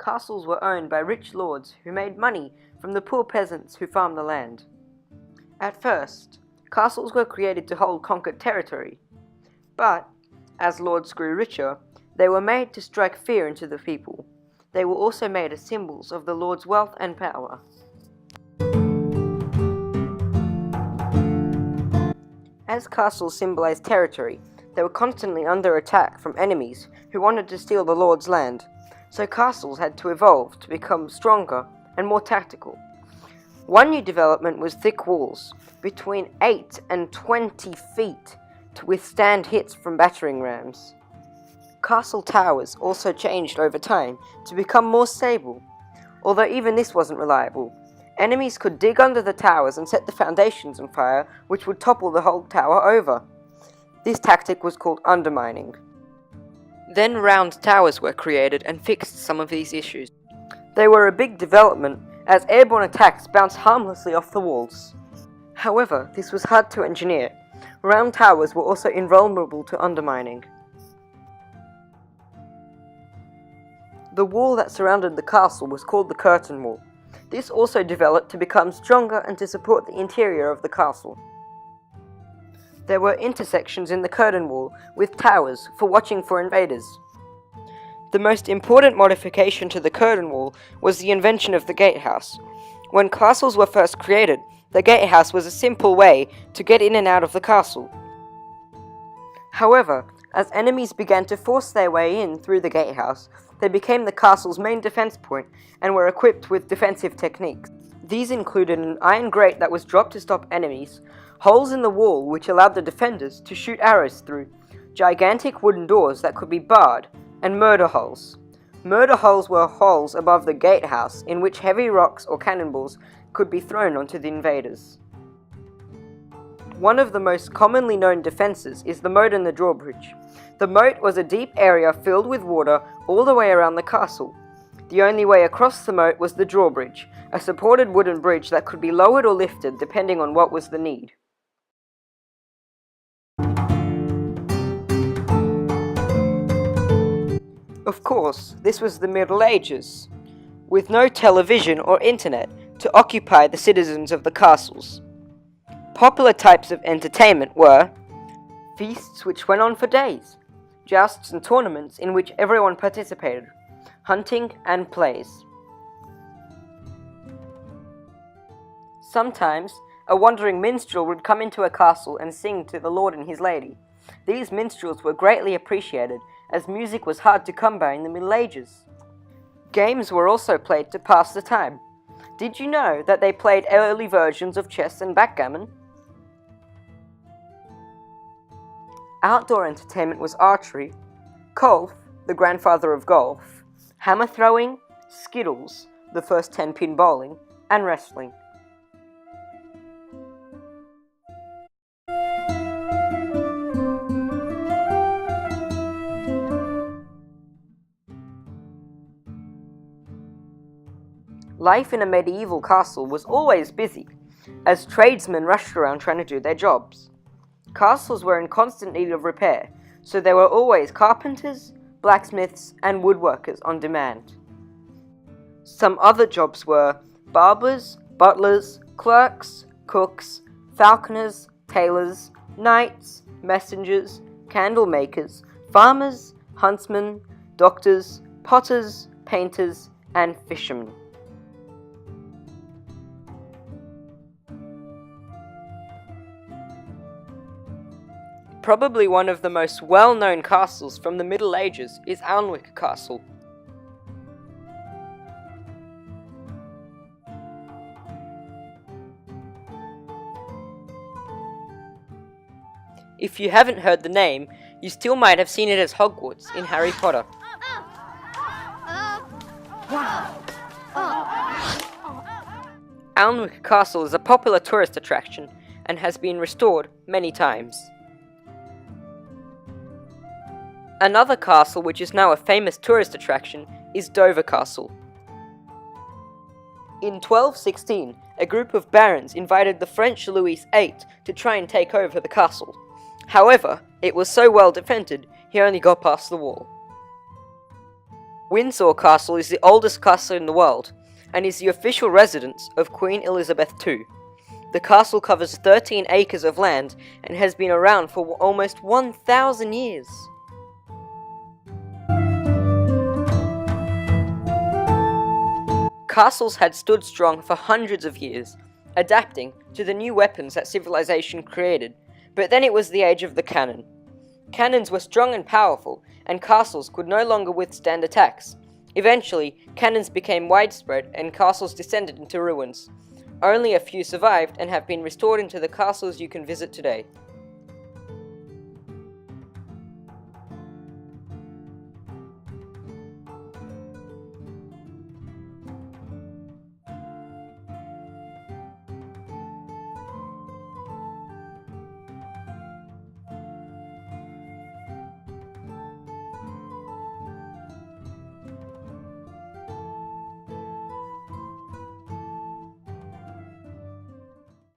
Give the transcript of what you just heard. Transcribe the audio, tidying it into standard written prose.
castles were owned by rich lords who made money from the poor peasants who farmed the land. At first, castles were created to hold conquered territory, but as lords grew richer, they were made to strike fear into the people. They were also made as symbols of the lord's wealth and power. As castles symbolized territory, they were constantly under attack from enemies who wanted to steal the lord's land, so castles had to evolve to become stronger and more tactical. One new development was thick walls, between 8 and 20 feet, to withstand hits from battering rams. Castle towers also changed over time to become more stable, although even this wasn't reliable. Enemies could dig under the towers and set the foundations on fire, which would topple the whole tower over. This tactic was called undermining. Then round towers were created and fixed some of these issues. They were a big development, as airborne attacks bounced harmlessly off the walls. However, this was hard to engineer. Round towers were also invulnerable to undermining. The wall that surrounded the castle was called the curtain wall. This also developed to become stronger and to support the interior of the castle. There were intersections in the curtain wall with towers for watching for invaders. The most important modification to the curtain wall was the invention of the gatehouse. When castles were first created, the gatehouse was a simple way to get in and out of the castle. However, as enemies began to force their way in through the gatehouse, they became the castle's main defense point and were equipped with defensive techniques. These included an iron grate that was dropped to stop enemies, holes in the wall which allowed the defenders to shoot arrows through, gigantic wooden doors that could be barred, and murder holes. Murder holes were holes above the gatehouse in which heavy rocks or cannonballs could be thrown onto the invaders. One of the most commonly known defenses is the moat and the drawbridge. The moat was a deep area filled with water all the way around the castle. The only way across the moat was the drawbridge, a supported wooden bridge that could be lowered or lifted depending on what was the need. Of course, this was the Middle Ages, with no television or internet to occupy the citizens of the castles. Popular types of entertainment were feasts which went on for days, jousts and tournaments in which everyone participated, hunting and plays. Sometimes, a wandering minstrel would come into a castle and sing to the lord and his lady. These minstrels were greatly appreciated, as music was hard to come by in the Middle Ages. Games were also played to pass the time. Did you know that they played early versions of chess and backgammon? Outdoor entertainment was archery, golf, the grandfather of golf, hammer throwing, skittles, the first 10-pin bowling, and wrestling. Life in a medieval castle was always busy, as tradesmen rushed around trying to do their jobs. Castles were in constant need of repair, so there were always carpenters, blacksmiths, and woodworkers on demand. Some other jobs were barbers, butlers, clerks, cooks, falconers, tailors, knights, messengers, candle makers, farmers, huntsmen, doctors, potters, painters, and fishermen. Probably one of the most well-known castles from the Middle Ages is Alnwick Castle. If you haven't heard the name, you still might have seen it as Hogwarts in Harry Potter. Alnwick Castle is a popular tourist attraction and has been restored many times. Another castle which is now a famous tourist attraction is Dover Castle. In 1216, a group of barons invited the French Louis VIII to try and take over the castle. However, it was so well defended, he only got past the wall. Windsor Castle is the oldest castle in the world, and is the official residence of Queen Elizabeth II. The castle covers 13 acres of land and has been around for almost 1,000 years. Castles had stood strong for hundreds of years, adapting to the new weapons that civilization created, but then it was the age of the cannon. Cannons were strong and powerful, and castles could no longer withstand attacks. Eventually, cannons became widespread and castles descended into ruins. Only a few survived and have been restored into the castles you can visit today.